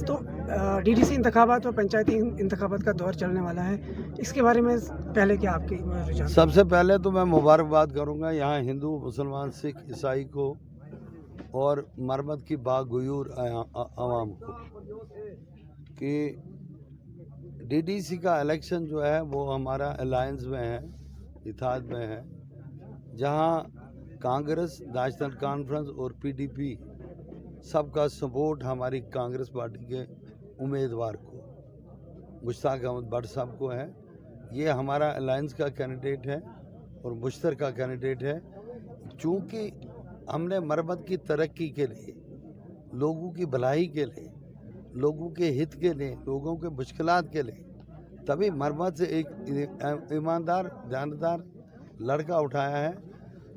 तो डीडीसी इंतखाबात और पंचायती इंतखाबात का दौर चलने वाला है, इसके बारे में पहले क्या आपकी रुझान? सबसे पहले तो मैं मुबारकबाद करूंगा यहाँ हिंदू, मुसलमान, सिख, ईसाई को और मरमत की बागुयूर आवाम को कि डीडीसी का इलेक्शन जो है वो हमारा अलायंस में है, इत्तेहाद में है, जहाँ कांग्रेस, नेशनल कॉन्फ्रेंस और पीडीपी सबका सपोर्ट हमारी कांग्रेस पार्टी के उम्मीदवार को, मुश्ताक अहमद भट्ट साहब को है। ये हमारा अलायंस का कैंडिडेट है और मुश्तर का कैंडिडेट है। चूँकि हमने मरमत की तरक्की के लिए, लोगों की भलाई के लिए, लोगों के हित के लिए, लोगों के मुश्किलात के लिए, तभी मरमत से एक ईमानदार, जानदार लड़का उठाया है।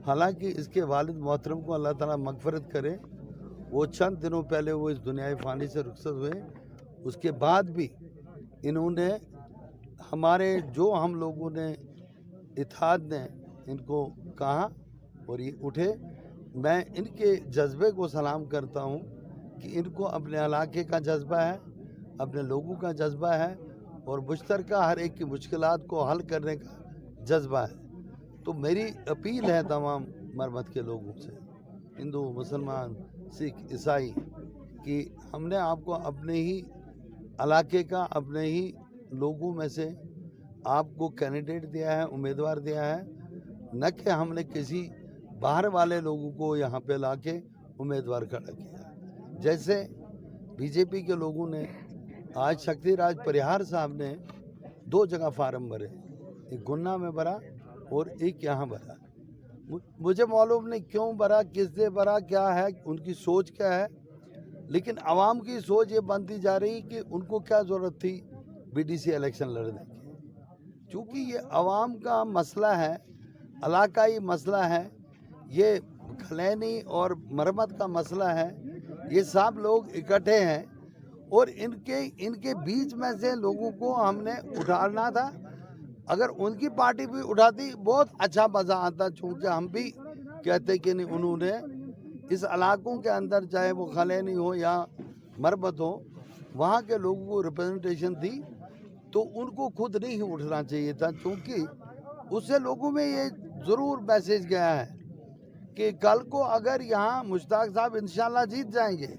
हालांकि इसके वालिद मोहतरम को अल्लाह ताला मगफरत करे, वो चंद दिनों पहले वो इस दुनियाई फ़ानी से रुखसत हुए। उसके बाद भी इन्होंने हमारे जो हम लोगों ने इत्तेहाद ने इनको कहा और ये उठे, मैं इनके जज्बे को सलाम करता हूँ कि इनको अपने इलाके का जज्बा है, अपने लोगों का जज्बा है और मुश्तरका हर एक की मुश्किलात को हल करने का जज्बा है। तो मेरी अपील है तमाम मरमत के लोगों से, हिंदू, मुसलमान, सिख, ईसाई, कि हमने आपको अपने ही इलाके का, अपने ही लोगों में से आपको कैंडिडेट दिया है, उम्मीदवार दिया है, न कि हमने किसी बाहर वाले लोगों को यहाँ पे लाके उम्मीदवार खड़ा किया। जैसे बीजेपी के लोगों ने आज शक्तिराज परिहार साहब ने 2 जगह फार्म भरे, एक गुन्ना में भरा और एक यहाँ भरा। मुझे मालूम नहीं क्यों भरा, किसने भरा, क्या है उनकी सोच क्या है, लेकिन आवाम की सोच ये बनती जा रही कि उनको क्या ज़रूरत थी बीडीसी इलेक्शन लड़ने की। क्योंकि ये आवाम का मसला है, इलाकाई मसला है, ये खलैनी और मरमत का मसला है। ये सब लोग इकट्ठे हैं और इनके बीच में से लोगों को हमने उठाना था। अगर उनकी पार्टी भी उठाती बहुत अच्छा मज़ा आता, चूँकि हम भी कहते कि नहीं, उन्होंने इस इलाकों के अंदर, चाहे वो खलैनी हो या मरमत हो, वहाँ के लोगों को रिप्रेजेंटेशन थी, तो उनको खुद नहीं उठना चाहिए था। क्योंकि उससे लोगों में ये ज़रूर मैसेज गया है कि कल को अगर यहाँ मुश्ताक साहब इंशाल्लाह जीत जाएंगे,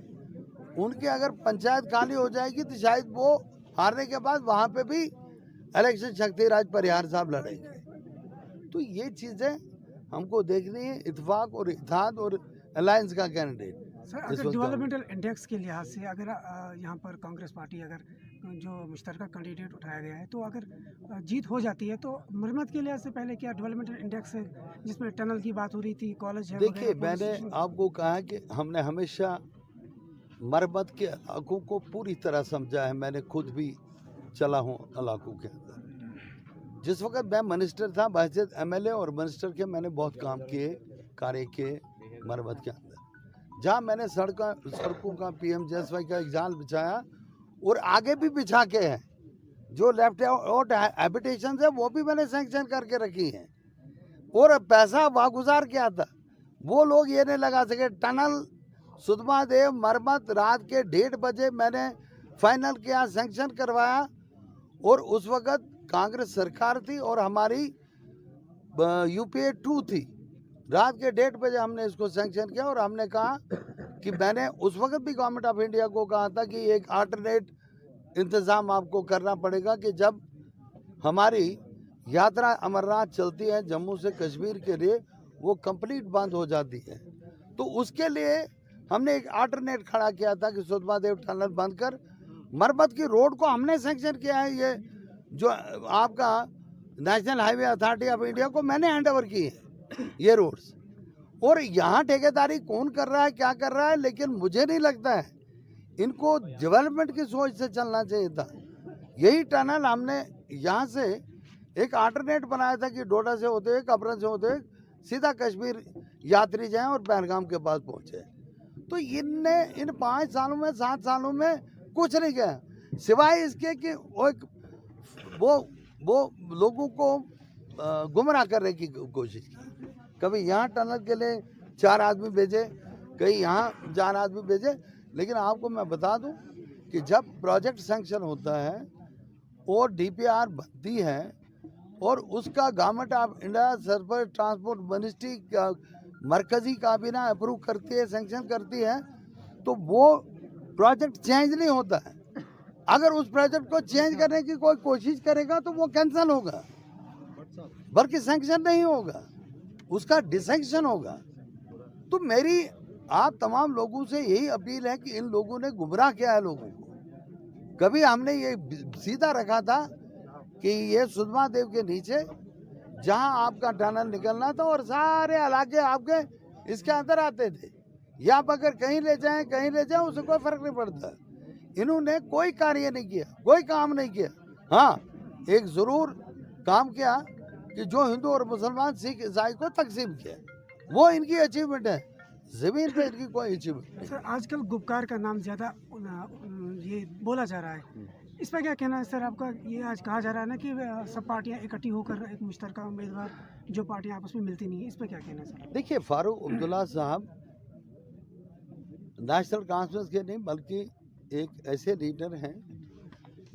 उनके अगर पंचायत खाली हो जाएगी तो शायद वो हारने के बाद वहाँ पे भी इलेक्शन शक्तिराज परिहार साहब लड़ेंगे। तो ये चीज़ें हमको देखनी है, इत्तेफाक और इत्तेहाद और अलायंस का कैंडिडेट। सर, अगर डेवलपमेंटल इंडेक्स के लिहाज से अगर यहाँ पर कांग्रेस पार्टी अगर जो मुश्तरका कैंडिडेट उठाया गया है, तो अगर जीत हो जाती है तो मरमत के लिहाज से पहले क्या डेवलपमेंटल इंडेक्स है, जिसमें टनल की बात हो रही थी, कॉलेज है, देखिए, मैंने आपको कहा कि हमने हमेशा मरमत के इलाकों को पूरी तरह समझा है। मैंने खुद भी चला हूँ इलाकों के अंदर। जिस वक्त मैं मिनिस्टर था, बहसीत एमएलए और मिनिस्टर के, मैंने बहुत काम किए, कार्य किए मरमत के अंदर, जहाँ मैंने सड़कों का पीएमजीएसवाई का एक जाल बिछाया और आगे भी बिछा के हैं। जो लेफ्ट आउट हैबिटेशन है वो भी मैंने सैंक्शन करके रखी हैं और पैसा वागुजार किया था। वो लोग ये नहीं लगा सके। टनल सुधमादेव मरमत रात के 1:30 बजे मैंने फाइनल किया, सैंक्शन करवाया, और उस वक़्त कांग्रेस सरकार थी और हमारी यूपीए 2 थी। रात के 1:30 बजे हमने इसको सैंक्शन किया और हमने कहा कि मैंने उस वक्त भी गवर्नमेंट ऑफ इंडिया को कहा था कि एक अल्टरनेट इंतज़ाम आपको करना पड़ेगा कि जब हमारी यात्रा अमरनाथ चलती है जम्मू से कश्मीर के लिए, वो कंप्लीट बंद हो जाती है। तो उसके लिए हमने एक अल्टरनेट खड़ा किया था कि सुधमादेव टनल बंद कर मरमत की रोड को हमने सैंक्शन किया है। ये जो आपका national highway authority of India को मैंने हैंड ओवर की है ये रोड्स। और यहाँ ठेकेदारी कौन कर रहा है, क्या कर रहा है, लेकिन मुझे नहीं लगता है, इनको डेवलपमेंट की सोच से चलना चाहिए था। यही टनल हमने यहाँ से एक अल्टरनेट बनाया था कि डोडा से होते हुए, कपरन से होते हुए सीधा कश्मीर यात्री जाएं और पहलगाम के पास पहुँचे। तो इनने इन 5 सालों में, 7 सालों में कुछ नहीं किया, सिवाय इसके कि वो लोगों को गुमराह करने की कोशिश की। कभी यहाँ टनल के लिए 4 आदमी भेजे, कहीं यहाँ 4 आदमी भेजे। लेकिन आपको मैं बता दूं कि जब प्रोजेक्ट सैंक्शन होता है और डीपीआर बनती है और उसका government of India surface transport ministry का मरकजी काबीना अप्रूव करती है, सैंक्शन करती है, तो वो प्रोजेक्ट चेंज नहीं होता है। अगर उस प्रोजेक्ट को चेंज करने की कोई कोशिश करेगा तो वो कैंसिल होगा, बल्कि सैंक्शन नहीं होगा, उसका डिसैंक्शन होगा। तो मेरी आप तमाम लोगों से यही अपील है कि इन लोगों ने गुमराह किया है लोगों को। कभी हमने ये सीधा रखा था कि ये सुधमा देव के नीचे जहां आपका टनल निकलना था और सारे इलाके आपके इसके अंदर आते थे, या आप अगर कहीं ले जाएं उससे कोई फर्क नहीं पड़ता। इन्होंने कोई कार्य नहीं किया, कोई काम नहीं किया। हाँ, एक जरूर काम किया कि जो हिंदू और मुसलमान सिख ईसाई को तकसीम किया, वो इनकी अचीवमेंट है। जमीन पे इनकी कोई अचीवमेंट नहीं। सर आजकल गुपकार का नाम ज़्यादा ये बोला जा रहा है, इस पर क्या कहना है सर आपका? ये आज कहा जा रहा है ना कि सब पार्टियां इकट्ठी होकर एक मुश्तरका उम्मीदवार, जो पार्टियां आपस में मिलती नहीं है, इस पर क्या कहना है सर? देखिए, फारूक अब्दुल्ला साहब नेशनल कॉन्फ्रेंस के नहीं बल्कि एक ऐसे लीडर हैं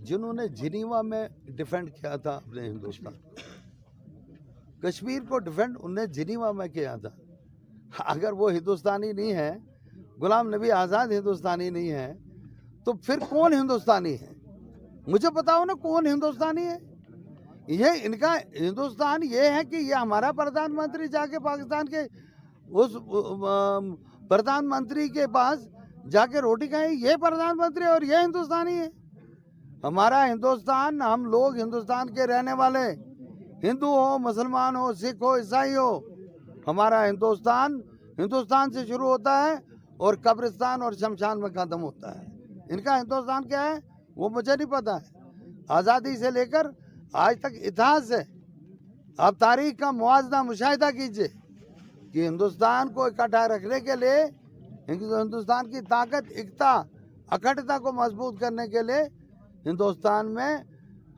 जिन्होंने जिनीवा में डिफेंड किया था अपने हिंदुस्तान, कश्मीर को डिफेंड उन्हें जिनीवा में किया था। अगर वो हिंदुस्तानी नहीं है, गुलाम नबी आज़ाद हिंदुस्तानी नहीं है, तो फिर कौन हिंदुस्तानी है? मुझे बताओ ना, कौन हिंदुस्तानी है? ये इनका हिंदुस्तान ये है कि ये हमारा प्रधानमंत्री जाके पाकिस्तान के उस प्रधानमंत्री के पास जाके रोटी खाए, ये प्रधानमंत्री और ये हिंदुस्तानी है? हमारा हिंदुस्तान, हम लोग हिंदुस्तान के रहने वाले, हिंदू हो, मुसलमान हो, सिख हो, ईसाई हो, हमारा हिंदुस्तान हिंदुस्तान से शुरू होता है और कब्रिस्तान और शमशान में ख़त्म होता है। इनका हिंदुस्तान क्या है वो मुझे नहीं पता है। आज़ादी से लेकर आज तक इतिहास है। आप तारीख का मुआवजा मुशाहिदा कीजिए कि हिंदुस्तान को इकट्ठा रखने के लिए, हिंदुस्तान की ताकत, एकता, अखंडता को मजबूत करने के लिए हिंदुस्तान में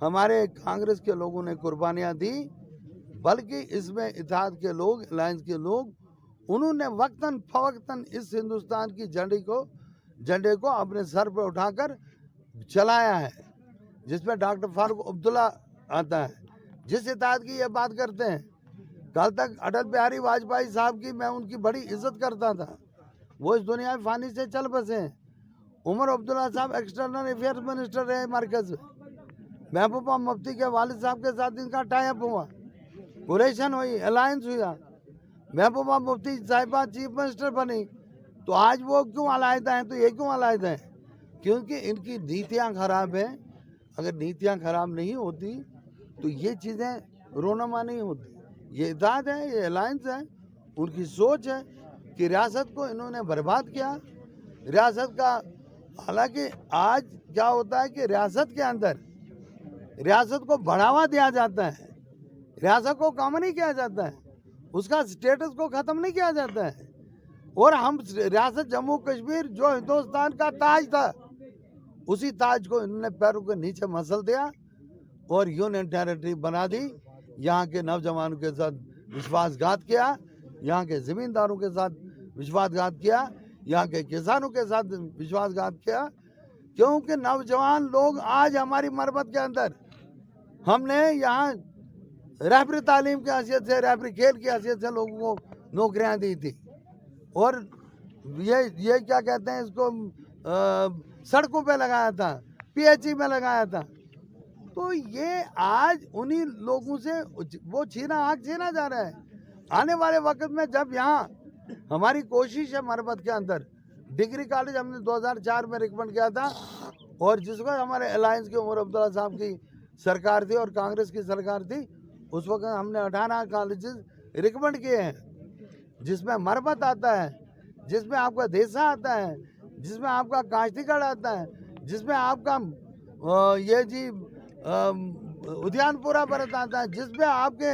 हमारे कांग्रेस के लोगों ने कुर्बानियाँ दी, बल्कि इसमें इत्तेहाद के लोग, अलायंस के लोग, उन्होंने वक्तन फवक्तन इस हिंदुस्तान की झंडे को अपने सर पर उठाकर चलाया है, जिसमें डॉक्टर फारूक अब्दुल्ला आता है। जिस इत्तेहाद की ये बात करते हैं, कल तक अटल बिहारी वाजपेयी साहब की मैं उनकी बड़ी इज्जत करता था, वो इस दुनिया में फानी से चल बसे हैं। उमर अब्दुल्ला साहब एक्सटर्नल अफेयर्स मिनिस्टर रहे मरकज में। महबूबा मुफ्ती के वालिद साहब के साथ इनका टाई अप हुआ, कोलेशन हुई, अलायंस हुआ, महबूबा मुफ्ती साहिबा चीफ मिनिस्टर बनी। तो आज वो क्यों अलहदा हैं? तो ये क्यों अलहदा हैं? क्योंकि इनकी नीतियाँ खराब हैं। अगर नीतियाँ खराब नहीं होती तो ये चीज़ें रोनमा नहीं होती। ये इत्तेहाद है, ये अलायंस है, उनकी सोच है कि रियासत को इन्होंने बर्बाद किया। रियासत का, हालांकि आज क्या होता है कि रियासत के अंदर रियासत को बढ़ावा दिया जाता है, रियासत को कम नहीं किया जाता है, उसका स्टेटस को ख़त्म नहीं किया जाता है। और हम रियासत जम्मू कश्मीर जो हिंदुस्तान का ताज था, उसी ताज को इन्होंने पैरों के नीचे मसल दिया और यूनियन टेरिटरी बना दी। यहाँ के नौजवानों के साथ विश्वासघात किया, यहाँ के ज़मींदारों के साथ विश्वासघात किया, यहाँ के किसानों के साथ विश्वासघात किया। क्योंकि नौजवान लोग आज हमारी मरबत के अंदर, हमने यहाँ रहबरी तालीम की हैसियत से, रहबरी खेल की हैसियत से लोगों को नौकरियाँ दी थी, और ये क्या कहते हैं इसको, सड़कों पे लगाया था, पीएचई में लगाया था। तो ये आज उन्हीं लोगों से वो हक छीना जा रहा है। आने वाले वक्त में जब यहाँ हमारी कोशिश है मरबत के अंदर, डिग्री कॉलेज हमने 2004 में रिकमेंड किया था, और जिस वक्त हमारे अलायंस के उमर अब्दुल्ला साहब की सरकार थी और कांग्रेस की सरकार थी, उस वक्त हमने 18 कॉलेजेस रिकमेंड किए हैं, जिसमें मरबत आता है, जिसमें आपका देसा आता है, जिसमें आपका काश्तीगढ़ आता है, जिसमें आपका ये जी उद्यानपुरा परत आता है, जिसमें आपके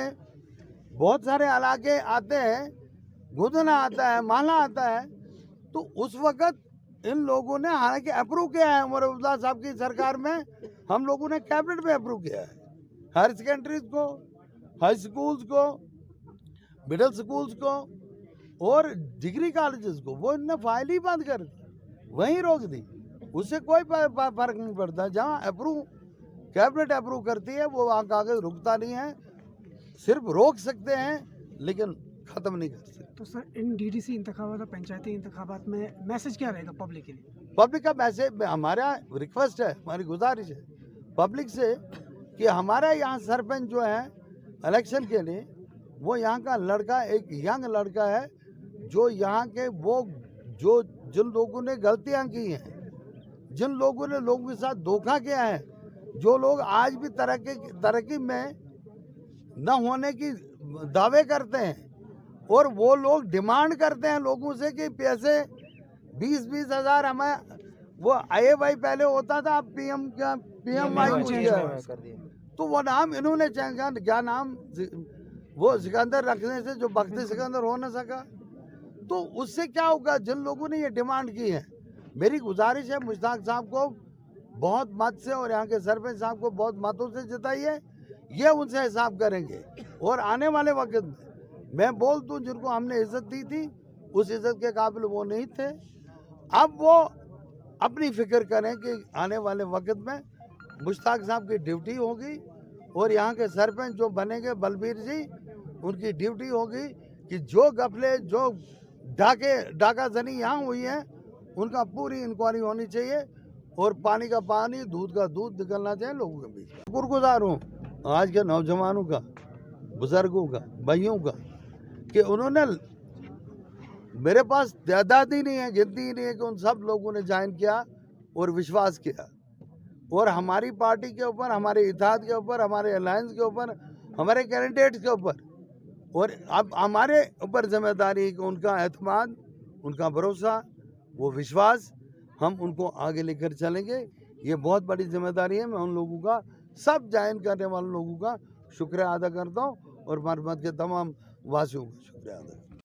बहुत सारे इलाके आते हैं, गुदना आता है, माला आता है। तो उस वक्त इन लोगों ने हालांकि अप्रूव किया है, उमर अब्दुल्ला साहब की सरकार में हम लोगों ने कैबिनेट में अप्रूव किया है, हायर सेकेंडरीज को, हाई स्कूल्स को, मिडिल स्कूल्स को और डिग्री कॉलेजेस को, वो इनने फाइल ही बंद कर दी, वहीं रोक दी। उससे कोई फर्क नहीं पड़ता। जहाँ अप्रूव कैबिनेट अप्रूव करती है वो वहाँ कागज रुकता नहीं है, सिर्फ रोक सकते हैं लेकिन ख़त्म नहीं कर सकते। तो सर इन डीडीसी इंतखाबात और पंचायती इंतखाबात में मैसेज क्या रहेगा पब्लिक के लिए? पब्लिक का मैसेज, हमारा रिक्वेस्ट है, हमारी गुजारिश है पब्लिक से कि हमारा यहाँ सरपंच जो है इलेक्शन के लिए, वो यहाँ का लड़का एक यंग लड़का है, जो यहाँ के वो जो जिन लोगों ने गलतियाँ की हैं, जिन लोगों ने लोगों के साथ धोखा किया है, जो लोग आज भी तरक्की में न होने की दावे करते हैं और वो लोग डिमांड करते हैं लोगों से कि पैसे 20-20 हज़ार हमें, वो IAY पहले होता था, अब PMY हो गया, तो वो नाम इन्होंने चेंज किया। क्या नाम, वो सिकंदर रखने से जो बख्ती सिकंदर हो न सका, तो उससे क्या होगा? जिन लोगों ने ये डिमांड की है, मेरी गुजारिश है मुश्ताक साहब को बहुत मत से और यहाँ के सरपंच साहब को बहुत मतों से जिताई है, ये उनसे हिसाब करेंगे। और आने वाले वक्त में मैं बोल दूं, जिनको हमने इज्जत दी थी उस इज्जत के काबिल वो नहीं थे, अब वो अपनी फिक्र करें कि आने वाले वक्त में मुश्ताक साहब की ड्यूटी होगी और यहाँ के सरपंच जो बनेंगे बलबीर जी, उनकी ड्यूटी होगी कि जो गफले जो डाकाजनी यहाँ हुई है उनका पूरी इंक्वायरी होनी चाहिए और पानी का पानी, दूध का दूध निकलना चाहिए लोगों के बीच। शुक्रगुजार हूँ आज के नौजवानों का, बुजुर्गों का, भाइयों का, कि उन्होंने, मेरे पास तादाद ही नहीं है, गिनती ही नहीं है कि उन सब लोगों ने ज्वाइन किया और विश्वास किया और हमारी पार्टी के ऊपर, हमारे इत्तेहाद के ऊपर, हमारे अलायंस के ऊपर, हमारे कैंडिडेट्स के ऊपर, और अब हमारे ऊपर जिम्मेदारी है कि उनका एतमाद, उनका भरोसा, वो विश्वास हम उनको आगे लेकर चलेंगे। ये बहुत बड़ी जिम्मेदारी है। मैं उन लोगों का, सब ज्वाइन करने वाले लोगों का शुक्रिया अदा करता हूँ और मरमत के तमाम वासियों का शुक्रिया अदा करता हूँ।